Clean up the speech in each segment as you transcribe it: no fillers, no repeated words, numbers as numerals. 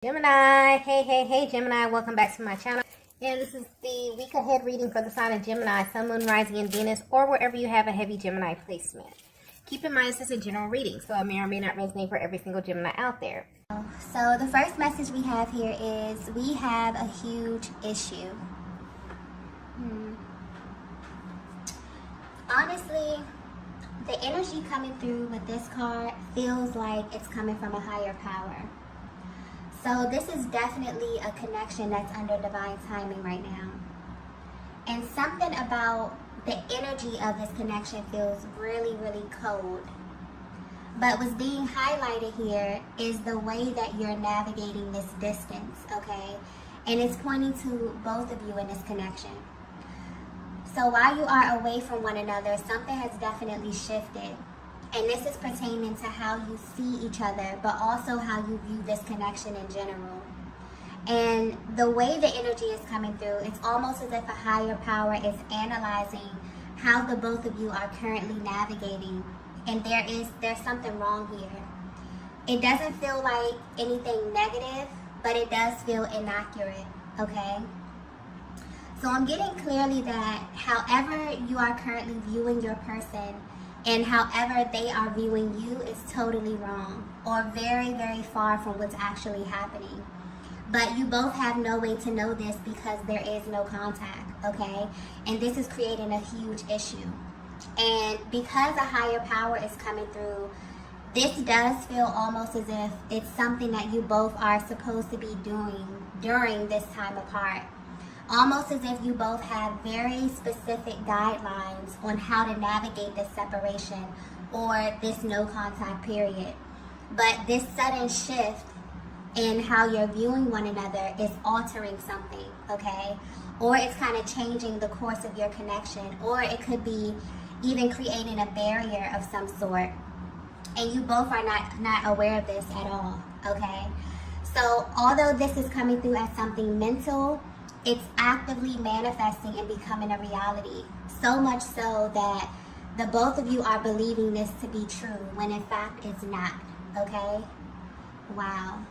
Gemini, hey Gemini, welcome back to my channel. And this is the week ahead reading for the sign of Gemini, Sun, Moon, Rising, and Venus, or wherever you have a heavy Gemini placement. Keep in mind this is a general reading, so it may or may not resonate for every single Gemini out there. So the first message we have here is we have a huge issue. Honestly, the energy coming through with this card feels like it's coming from a higher power. So this is definitely a connection that's under divine timing right now. And something about the energy of this connection feels really, really cold. But what's being highlighted here is the way that you're navigating this distance, okay? And it's pointing to both of you in this connection. So while you are away from one another, something has definitely shifted. And this is pertaining to how you see each other, but also how you view this connection in general. And the way the energy is coming through, it's almost as if a higher power is analyzing how the both of you are currently navigating. And there's something wrong here. It doesn't feel like anything negative, but it does feel inaccurate, okay? So I'm getting clearly that however you are currently viewing your person, and however they are viewing you is totally wrong or very, very far from what's actually happening. But you both have no way to know this because there is no contact, okay? And this is creating a huge issue. And because a higher power is coming through, this does feel almost as if it's something that you both are supposed to be doing during this time apart. Almost as if you both have very specific guidelines on how to navigate this separation or this no contact period. But this sudden shift in how you're viewing one another is altering something, okay? Or it's kind of changing the course of your connection, or it could be even creating a barrier of some sort. And you both are not aware of this at all, okay? So although this is coming through as something mental, it's actively manifesting and becoming a reality. So much so that the both of you are believing this to be true when in fact it's not, okay? Wow.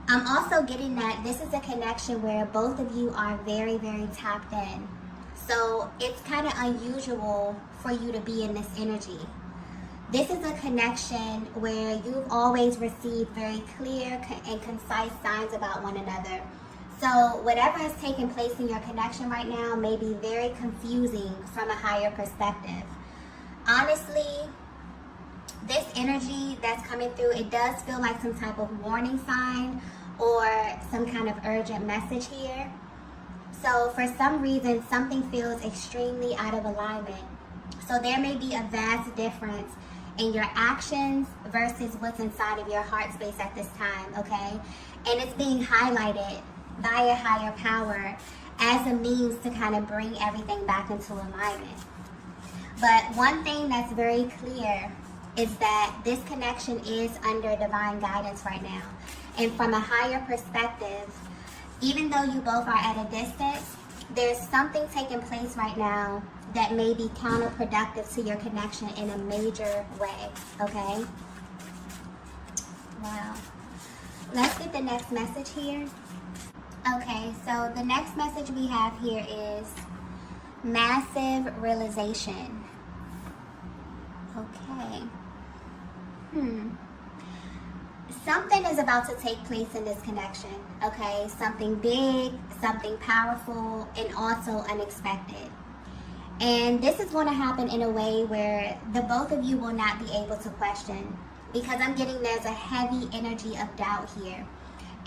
I'm also getting that this is a connection where both of you are very, very tapped in. So it's kind of unusual for you to be in this energy. This is a connection where you've always received very clear and concise signs about one another. So whatever is taking place in your connection right now may be very confusing from a higher perspective. Honestly, this energy that's coming through, it does feel like some type of warning sign or some kind of urgent message here. So for some reason, something feels extremely out of alignment. So there may be a vast difference in your actions versus what's inside of your heart space at this time, okay? And it's being highlighted by a higher power as a means to kind of bring everything back into alignment. But one thing that's very clear is that this connection is under divine guidance right now. And from a higher perspective, even though you both are at a distance, there's something taking place right now that may be counterproductive to your connection in a major way, okay? Wow. Let's get the next message here. Okay, so the next message we have here is massive realization. Okay. Something is about to take place in this connection, okay? Something big, something powerful, and also unexpected. And this is going to happen in a way where the both of you will not be able to question, because I'm getting there's a heavy energy of doubt here.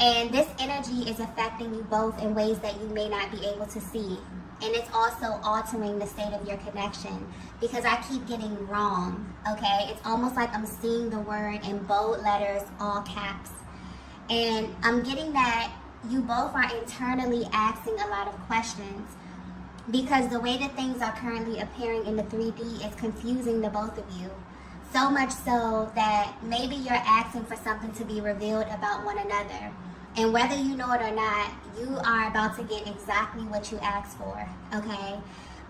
And this energy is affecting you both in ways that you may not be able to see. And it's also altering the state of your connection because I keep getting wrong, okay? It's almost like I'm seeing the word in bold letters, all caps. And I'm getting that you both are internally asking a lot of questions because the way that things are currently appearing in the 3D is confusing the both of you. So much so that maybe you're asking for something to be revealed about one another. And whether you know it or not, you are about to get exactly what you asked for, okay?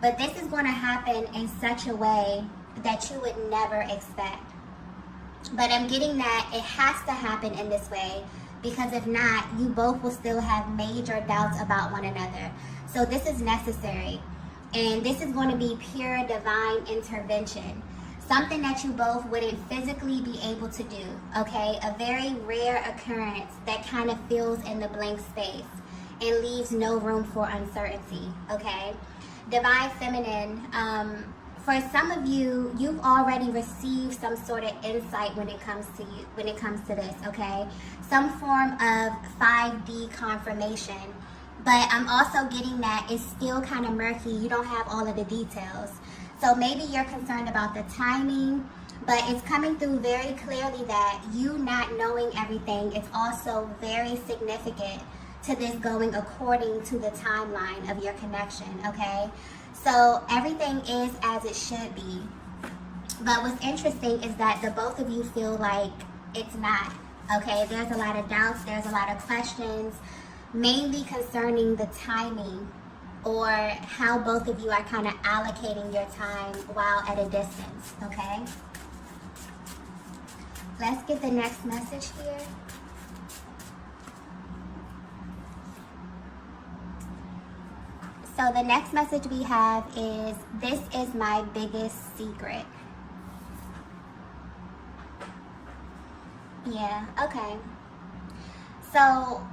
But this is going to happen in such a way that you would never expect. But I'm getting that it has to happen in this way Because if not, you both will still have major doubts about one another. So this is necessary. And this is going to be pure divine intervention. Something that you both wouldn't physically be able to do, okay? A very rare occurrence that kind of fills in the blank space and leaves no room for uncertainty, okay? Divine feminine, for some of you, you've already received some sort of insight when it comes to this, okay? Some form of 5D confirmation. But I'm also getting that it's still kind of murky. You don't have all of the details. So maybe you're concerned about the timing, but it's coming through very clearly that you not knowing everything is also very significant to this going according to the timeline of your connection, okay? So everything is as it should be. But what's interesting is that the both of you feel like it's not, okay? There's a lot of doubts, there's a lot of questions, mainly concerning the timing or how both of you are kind of allocating your time while at a distance, okay? Let's get the next message here. So the next message we have is, this is my biggest secret. Yeah, okay. So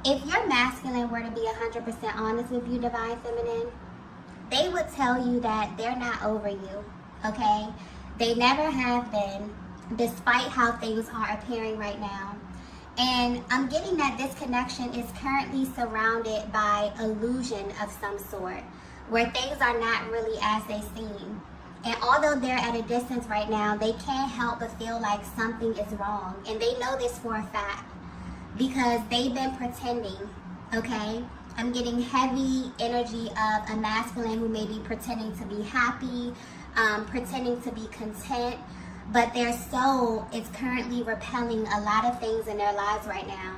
if your masculine were to be 100% honest with you, Divine Feminine, they would tell you that they're not over you, okay? They never have been, despite how things are appearing right now. And I'm getting that this connection is currently surrounded by illusion of some sort, where things are not really as they seem. And although they're at a distance right now, they can't help but feel like something is wrong. And they know this for a fact, because they've been pretending, okay? I'm getting heavy energy of a masculine who may be pretending to be happy, pretending to be content, but their soul is currently repelling a lot of things in their lives right now.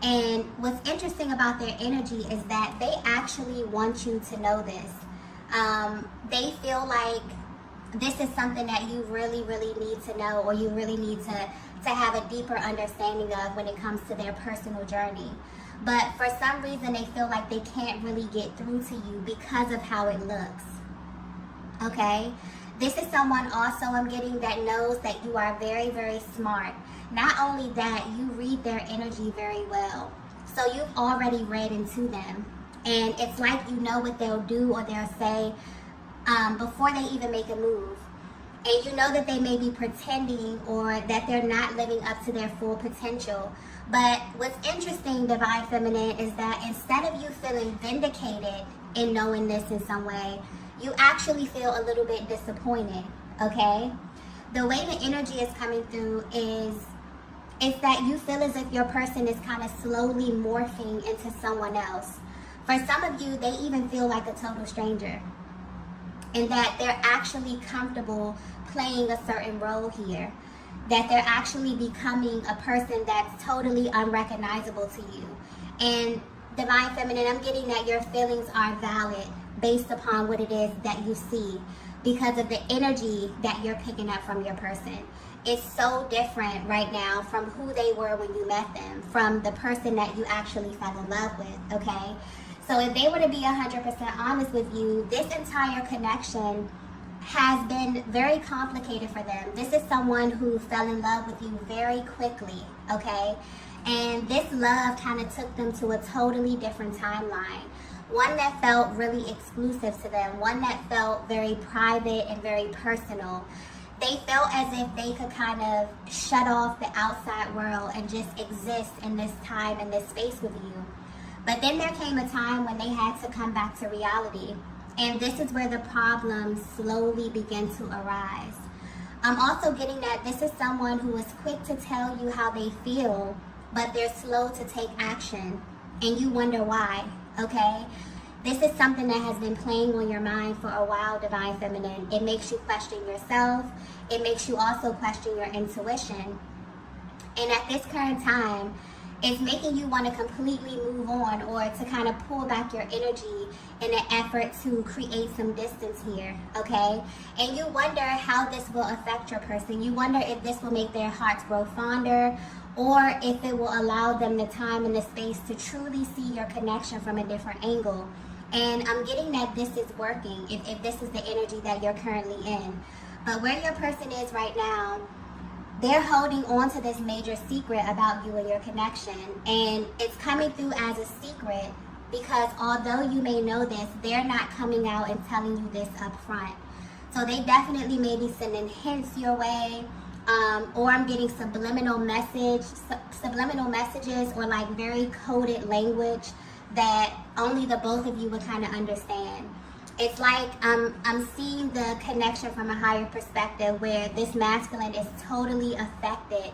And what's interesting about their energy is that they actually want you to know this. They feel like this is something that you really, really need to know, or you really need to have a deeper understanding of when it comes to their personal journey. But for some reason, they feel like they can't really get through to you because of how it looks, okay? This is someone also I'm getting that knows that you are very, very smart. Not only that, you read their energy very well. So you've already read into them. And it's like you know what they'll do or they'll say before they even make a move. And you know that they may be pretending or that they're not living up to their full potential. But what's interesting, Divine Feminine, is that instead of you feeling vindicated in knowing this in some way, you actually feel a little bit disappointed, okay? The way the energy is coming through is that you feel as if your person is kind of slowly morphing into someone else. For some of you, they even feel like a total stranger, and that they're actually comfortable playing a certain role here, that they're actually becoming a person that's totally unrecognizable to you. And Divine Feminine, I'm getting that your feelings are valid based upon what it is that you see, because of the energy that you're picking up from your person. It's so different right now from who they were when you met them, from the person that you actually fell in love with, okay? So if they were to be 100% honest with you, this entire connection has been very complicated for them. This is someone who fell in love with you very quickly, okay? And this love kind of took them to a totally different timeline. One that felt really exclusive to them, one that felt very private and very personal. They felt as if they could kind of shut off the outside world and just exist in this time and this space with you. But then there came a time when they had to come back to reality. And this is where the problems slowly begin to arise. I'm also getting that this is someone who is quick to tell you how they feel, but they're slow to take action. And you wonder why, okay? This is something that has been playing on your mind for a while, Divine Feminine. It makes you question yourself. It makes you also question your intuition. And at this current time, it's making you want to completely move on, or to kind of pull back your energy in an effort to create some distance here, okay? And you wonder how this will affect your person. You wonder if this will make their hearts grow fonder, or if it will allow them the time and the space to truly see your connection from a different angle. And I'm getting that this is working if this is the energy that you're currently in. But where your person is right now, they're holding on to this major secret about you and your connection. And it's coming through as a secret because although you may know this, they're not coming out and telling you this up front. So they definitely may be sending hints your way, or I'm getting subliminal messages or like very coded language that only the both of you would kind of understand. It's like I'm seeing the connection from a higher perspective where this masculine is totally affected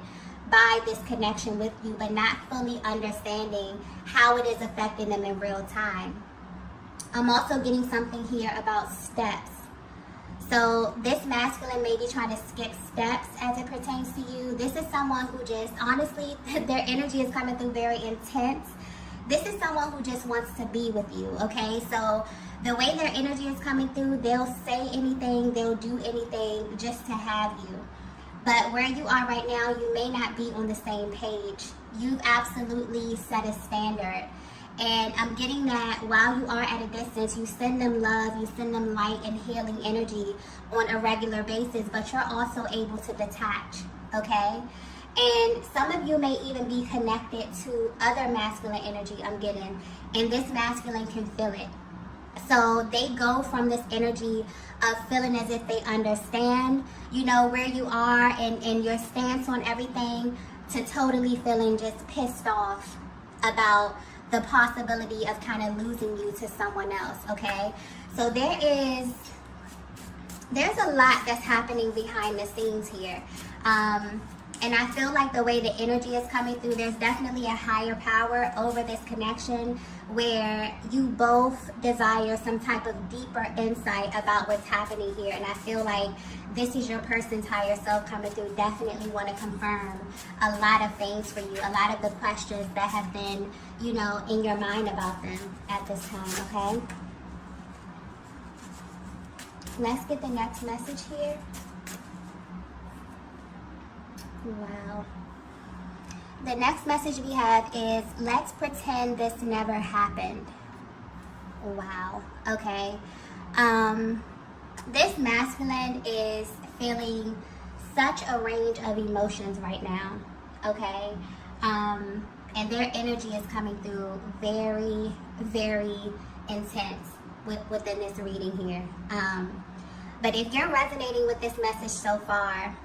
by this connection with you, but not fully understanding how it is affecting them in real time. I'm also getting something here about steps. So this masculine may be trying to skip steps as it pertains to you. This is someone who just, honestly, their energy is coming through very intense. This is someone who just wants to be with you, okay? So the way their energy is coming through, they'll say anything, they'll do anything just to have you. But where you are right now, you may not be on the same page. You've absolutely set a standard. And I'm getting that while you are at a distance, you send them love, you send them light and healing energy on a regular basis, but you're also able to detach, okay? And some of you may even be connected to other masculine energy I'm getting, and this masculine can feel it. So they go from this energy of feeling as if they understand, you know, where you are and your stance on everything, to totally feeling just pissed off about the possibility of kind of losing you to someone else, okay? So there's a lot that's happening behind the scenes here. And I feel like the way the energy is coming through, there's definitely a higher power over this connection where you both desire some type of deeper insight about what's happening here. And I feel like this is your person's higher self coming through. Definitely want to confirm a lot of things for you, a lot of the questions that have been, you know, in your mind about them at this time, okay? Let's get the next message here. Wow. The next message we have is, let's pretend this never happened. Wow. Okay. This masculine is feeling such a range of emotions right now. Okay. And their energy is coming through very, very intense within this reading here. But if you're resonating with this message so far,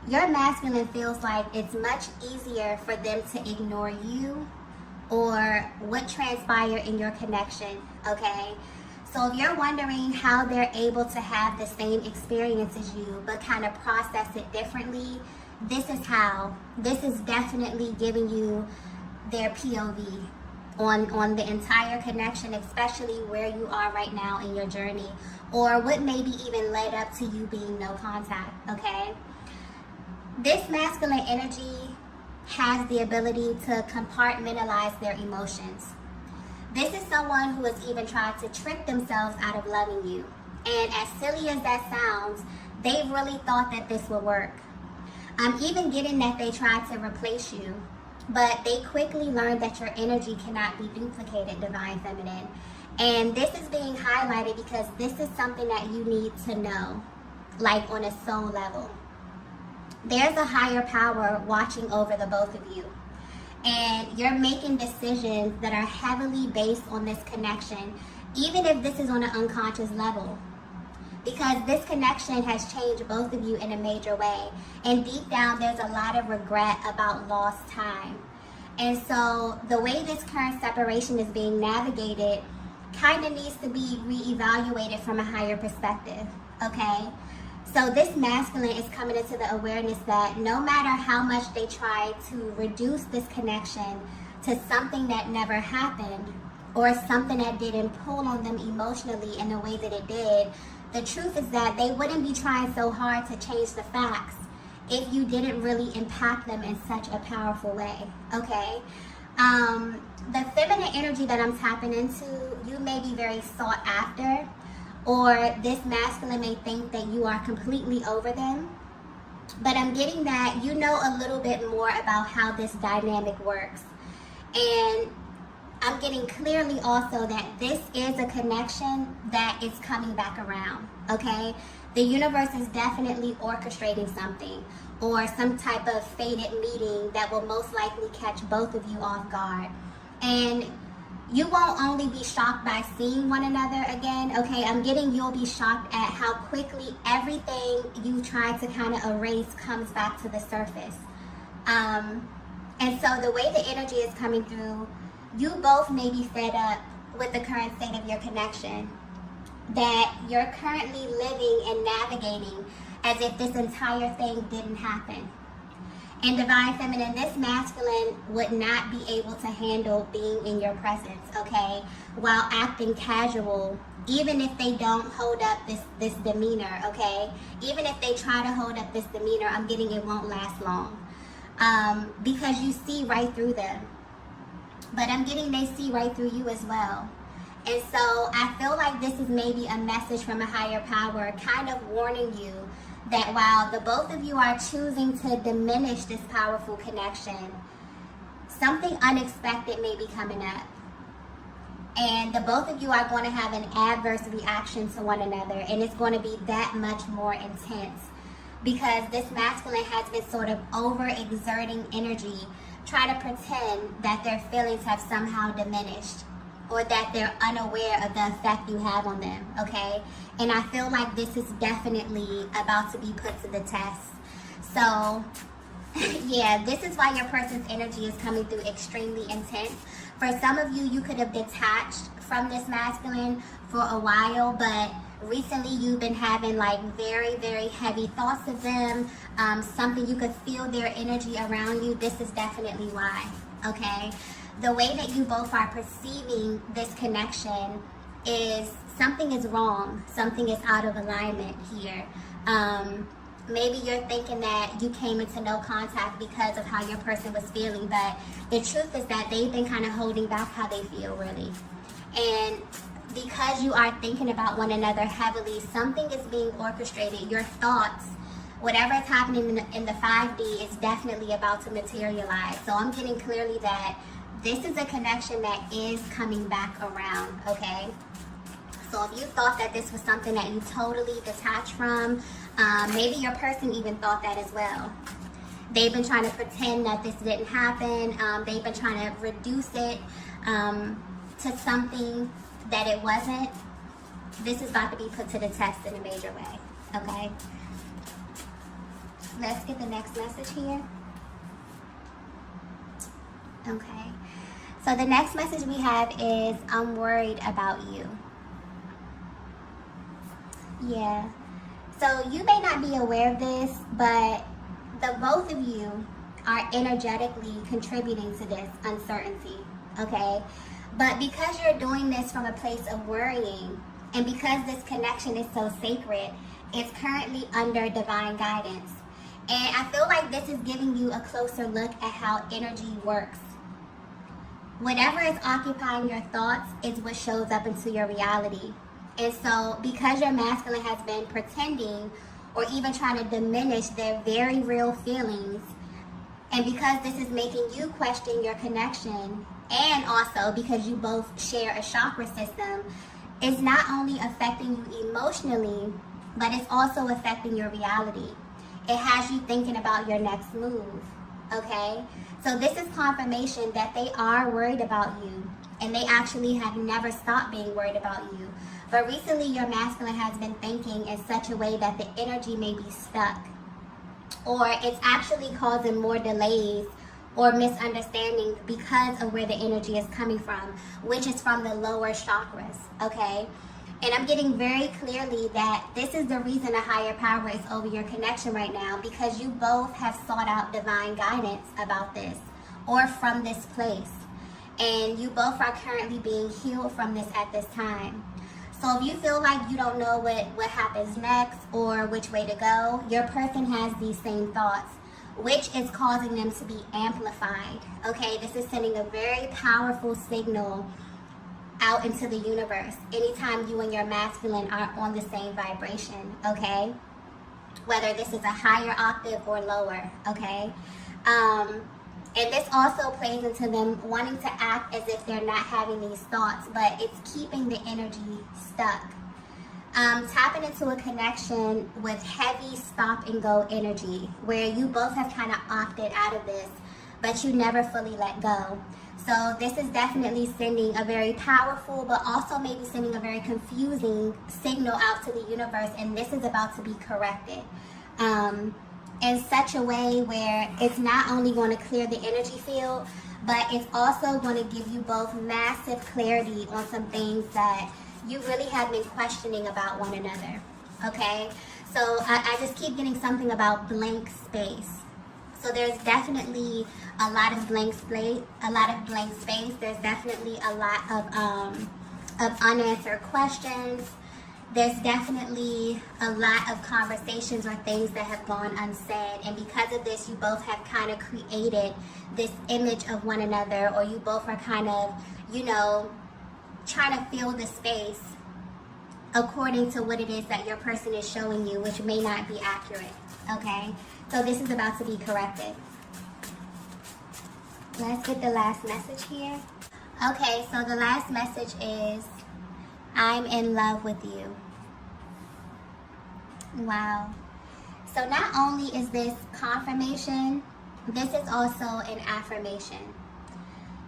your masculine feels like it's much easier for them to ignore you or what transpired in your connection, okay? So if you're wondering how they're able to have the same experience as you but kind of process it differently, this is how. This is definitely giving you their POV on the entire connection, especially where you are right now in your journey, or what maybe even led up to you being no contact, okay? This masculine energy has the ability to compartmentalize their emotions. This is someone who has even tried to trick themselves out of loving you. And as silly as that sounds, they really thought that this would work. I'm even getting that they tried to replace you, but they quickly learned that your energy cannot be duplicated, Divine Feminine. And this is being highlighted because this is something that you need to know, like on a soul level. There's a higher power watching over the both of you. And you're making decisions that are heavily based on this connection, even if this is on an unconscious level. Because this connection has changed both of you in a major way. And deep down, there's a lot of regret about lost time. And so the way this current separation is being navigated kind of needs to be reevaluated from a higher perspective, okay? So this masculine is coming into the awareness that no matter how much they try to reduce this connection to something that never happened or something that didn't pull on them emotionally in the way that it did, the truth is that they wouldn't be trying so hard to change the facts if you didn't really impact them in such a powerful way, okay? The feminine energy that I'm tapping into, you may be very sought after, or this masculine may think that you are completely over them. But I'm getting that you know a little bit more about how this dynamic works. And I'm getting clearly also that this is a connection that is coming back around, okay? The universe is definitely orchestrating something, or some type of fated meeting that will most likely catch both of you off guard. And you won't only be shocked by seeing one another again, okay? I'm getting you'll be shocked at how quickly everything you tried to kind of erase comes back to the surface. And so the way the energy is coming through, you both may be fed up with the current state of your connection, that you're currently living and navigating as if this entire thing didn't happen. And Divine Feminine, this masculine would not be able to handle being in your presence, okay, while acting casual, even if they don't hold up this demeanor, okay? Even if they try to hold up this demeanor, I'm getting it won't last long, because you see right through them. But I'm getting they see right through you as well. And so I feel like this is maybe a message from a higher power kind of warning you that while the both of you are choosing to diminish this powerful connection, something unexpected may be coming up. And the both of you are going to have an adverse reaction to one another, and it's going to be that much more intense because this masculine has been sort of overexerting energy, try to pretend that their feelings have somehow diminished or that they're unaware of the effect you have on them, okay? And I feel like this is definitely about to be put to the test. So, yeah, this is why your person's energy is coming through extremely intense. For some of you, you could have detached from this masculine for a while, but recently you've been having like very, very heavy thoughts of them, something you could feel their energy around you. This is definitely why, okay? The way that you both are perceiving this connection is something is wrong, something is out of alignment here. Maybe you're thinking that you came into no contact because of how your person was feeling, but the truth is that they've been kind of holding back how they feel, really. And because you are thinking about one another heavily, something is being orchestrated. Your thoughts, whatever is happening in the 5D is definitely about to materialize. So I'm getting clearly that this is a connection that is coming back around, okay? So if you thought that this was something that you totally detached from, maybe your person even thought that as well. They've been trying to pretend that this didn't happen. They've been trying to reduce it to something that it wasn't. This is about to be put to the test in a major way, okay? Let's get the next message here. Okay. So the next message we have is, I'm worried about you. Yeah. So you may not be aware of this, but the both of you are energetically contributing to this uncertainty, okay? But because you're doing this from a place of worrying, and because this connection is so sacred, it's currently under divine guidance. And I feel like this is giving you a closer look at how energy works. Whatever is occupying your thoughts is what shows up into your reality. And so because your masculine has been pretending or even trying to diminish their very real feelings, and because this is making you question your connection, and also because you both share a chakra system, it's not only affecting you emotionally, but it's also affecting your reality. It has you thinking about your next move, okay? So this is confirmation that they are worried about you, and they actually have never stopped being worried about you. But recently your masculine has been thinking in such a way that the energy may be stuck, or it's actually causing more delays or misunderstandings because of where the energy is coming from, which is from the lower chakras, okay? And I'm getting very clearly that this is the reason a higher power is over your connection right now, because you both have sought out divine guidance about this or from this place. And you both are currently being healed from this at this time. So if you feel like you don't know what happens next or which way to go, your person has these same thoughts, which is causing them to be amplified, okay? This is sending a very powerful signal out into the universe anytime you and your masculine are on the same vibration, okay? whether this is a higher octave or lower, okay? And this also plays into them wanting to act as if they're not having these thoughts, but it's keeping the energy stuck. Tapping into a connection with heavy stop and go energy, where you both have kind of opted out of this, but you never fully let go. So this is definitely sending a very powerful, but also maybe sending a very confusing signal out to the universe, and this is about to be corrected. In such a way where it's not only going to clear the energy field, but it's also going to give you both massive clarity on some things that you really have been questioning about one another, okay? So I just keep getting something about blank space. So there's definitely a lot of blank space. There's definitely a lot of unanswered questions. There's definitely a lot of conversations or things that have gone unsaid. And because of this, you both have kind of created this image of one another, or you both are kind of, you know, trying to fill the space according to what it is that your person is showing you, which may not be accurate, okay? So this is about to be corrected. Let's get the last message here. Okay, so the last message is, I'm in love with you. Wow. So not only is this confirmation, this is also an affirmation.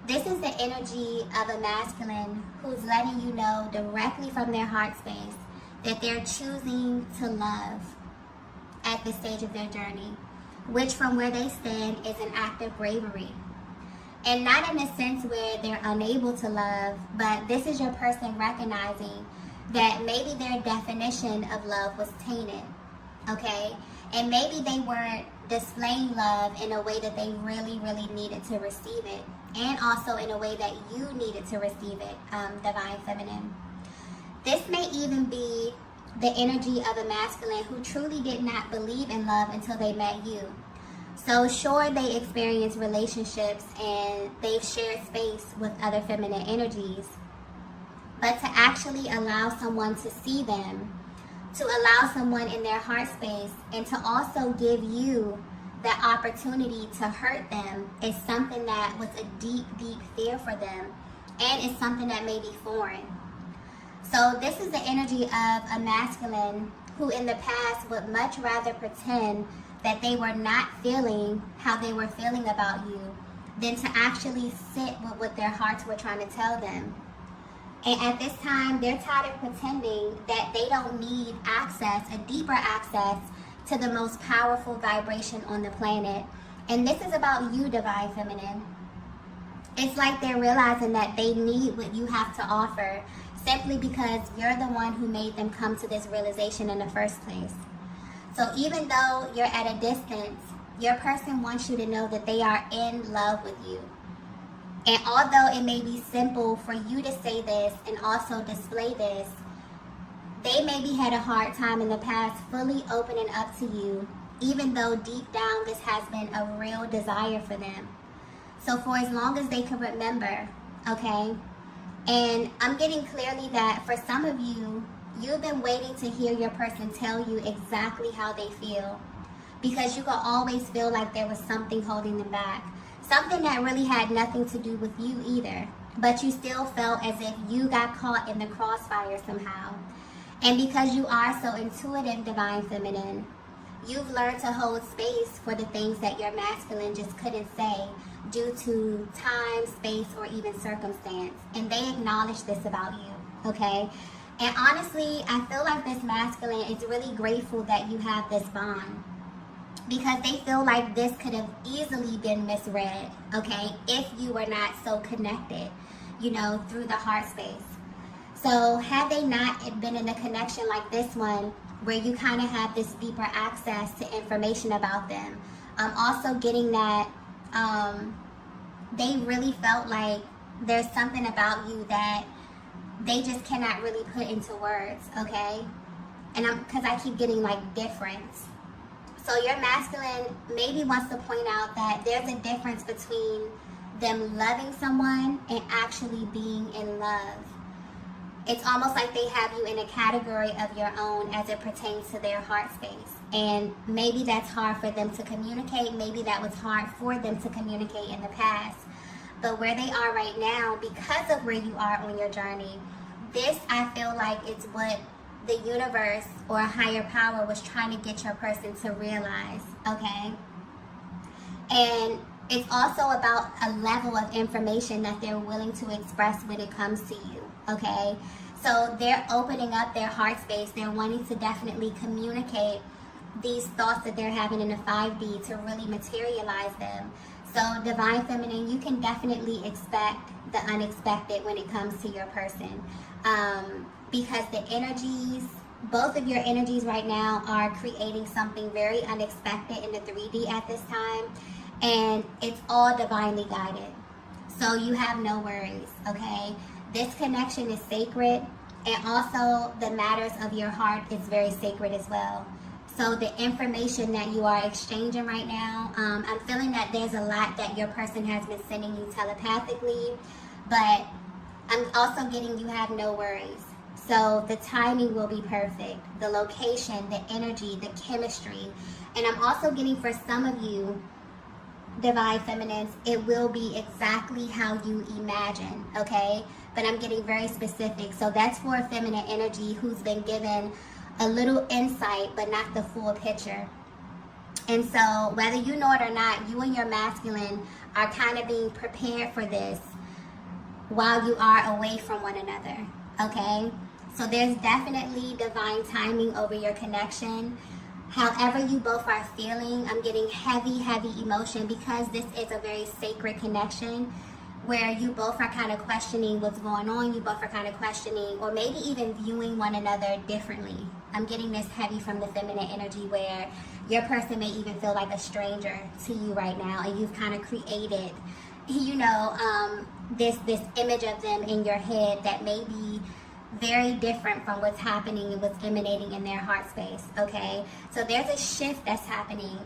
This is the energy of a masculine who's letting you know directly from their heart space that they're choosing to love at this stage of their journey, which from where they stand is an act of bravery. And not in a sense where they're unable to love, but this is your person recognizing that maybe their definition of love was tainted, okay? And maybe they weren't displaying love in a way that they really, really needed to receive it, and also in a way that you needed to receive it, Divine Feminine. This may even be the energy of a masculine who truly did not believe in love until they met you. So sure, they experienced relationships and they've shared space with other feminine energies, but to actually allow someone to see them, to allow someone in their heart space, and to also give you the opportunity to hurt them is something that was a deep, deep fear for them, and it's something that may be foreign. So this is the energy of a masculine who in the past would much rather pretend that they were not feeling how they were feeling about you than to actually sit with what their hearts were trying to tell them. And at this time, they're tired of pretending that they don't need access, a deeper access to the most powerful vibration on the planet. And this is about you, Divine Feminine. It's like they're realizing that they need what you have to offer simply because you're the one who made them come to this realization in the first place. So even though you're at a distance, your person wants you to know that they are in love with you. And although it may be simple for you to say this and also display this, they maybe had a hard time in the past fully opening up to you, even though deep down this has been a real desire for them. So for as long as they can remember, okay? And I'm getting clearly that for some of you, you've been waiting to hear your person tell you exactly how they feel, because you could always feel like there was something holding them back. Something that really had nothing to do with you either, but you still felt as if you got caught in the crossfire somehow. And because you are so intuitive, Divine Feminine, you've learned to hold space for the things that your masculine just couldn't say due to time, space, or even circumstance. And they acknowledge this about you, okay? And honestly, I feel like this masculine is really grateful that you have this bond, because they feel like this could have easily been misread, okay, if you were not so connected, you know, through the heart space. So had they not been in a connection like this one, where you kind of have this deeper access to information about them, also getting that they really felt like there's something about you that they just cannot really put into words, okay? And because I keep getting like difference. So your masculine maybe wants to point out that there's a difference between them loving someone and actually being in love. It's almost like they have you in a category of your own as it pertains to their heart space. And maybe that's hard for them to communicate. Maybe that was hard for them to communicate in the past. But where they are right now, because of where you are on your journey, this, I feel like, it's what the universe or a higher power was trying to get your person to realize, okay? And it's also about a level of information that they're willing to express when it comes to you, okay? So they're opening up their heart space. They're wanting to definitely communicate these thoughts that they're having in the 5D to really materialize them. So Divine Feminine, you can definitely expect the unexpected when it comes to your person. Because the energies, both of your energies right now are creating something very unexpected in the 3D at this time. And it's all divinely guided. So you have no worries, okay? This connection is sacred. And also the matters of your heart is very sacred as well. So the information that you are exchanging right now, I'm feeling that there's a lot that your person has been sending you telepathically. But I'm also getting you have no worries. So the timing will be perfect. The location, the energy, the chemistry. And I'm also getting for some of you, Divine Feminines, it will be exactly how you imagine, okay? But I'm getting very specific. So that's for a feminine energy who's been given a little insight, but not the full picture. And so whether you know it or not, you and your masculine are kind of being prepared for this while you are away from one another, okay? So there's definitely divine timing over your connection. However you both are feeling, I'm getting heavy, heavy emotion because this is a very sacred connection where you both are kind of questioning what's going on. You both are kind of questioning or maybe even viewing one another differently. I'm getting this heavy from the feminine energy where your person may even feel like a stranger to you right now, and you've kind of created, you know, this image of them in your head that may be very different from what's happening and what's emanating in their heart space, okay? So there's a shift that's happening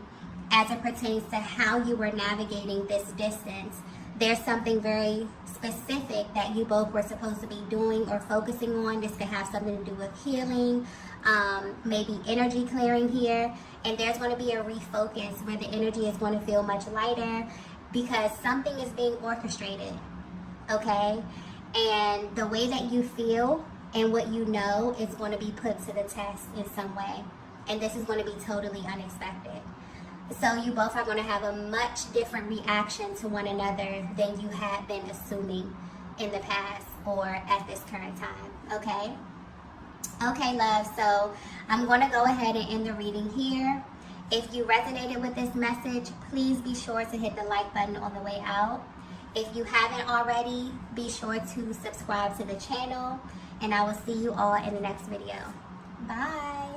as it pertains to how you were navigating this distance. There's something very specific that you both were supposed to be doing or focusing on. This could have something to do with healing, maybe energy clearing here. And there's going to be a refocus where the energy is going to feel much lighter because something is being orchestrated, okay? And the way that you feel and what you know is going to be put to the test in some way. And this is going to be totally unexpected. So you both are going to have a much different reaction to one another than you had been assuming in the past or at this current time, okay? Okay, love, so I'm going to go ahead and end the reading here. If you resonated with this message, please be sure to hit the like button on the way out. If you haven't already, be sure to subscribe to the channel, and I will see you all in the next video. Bye.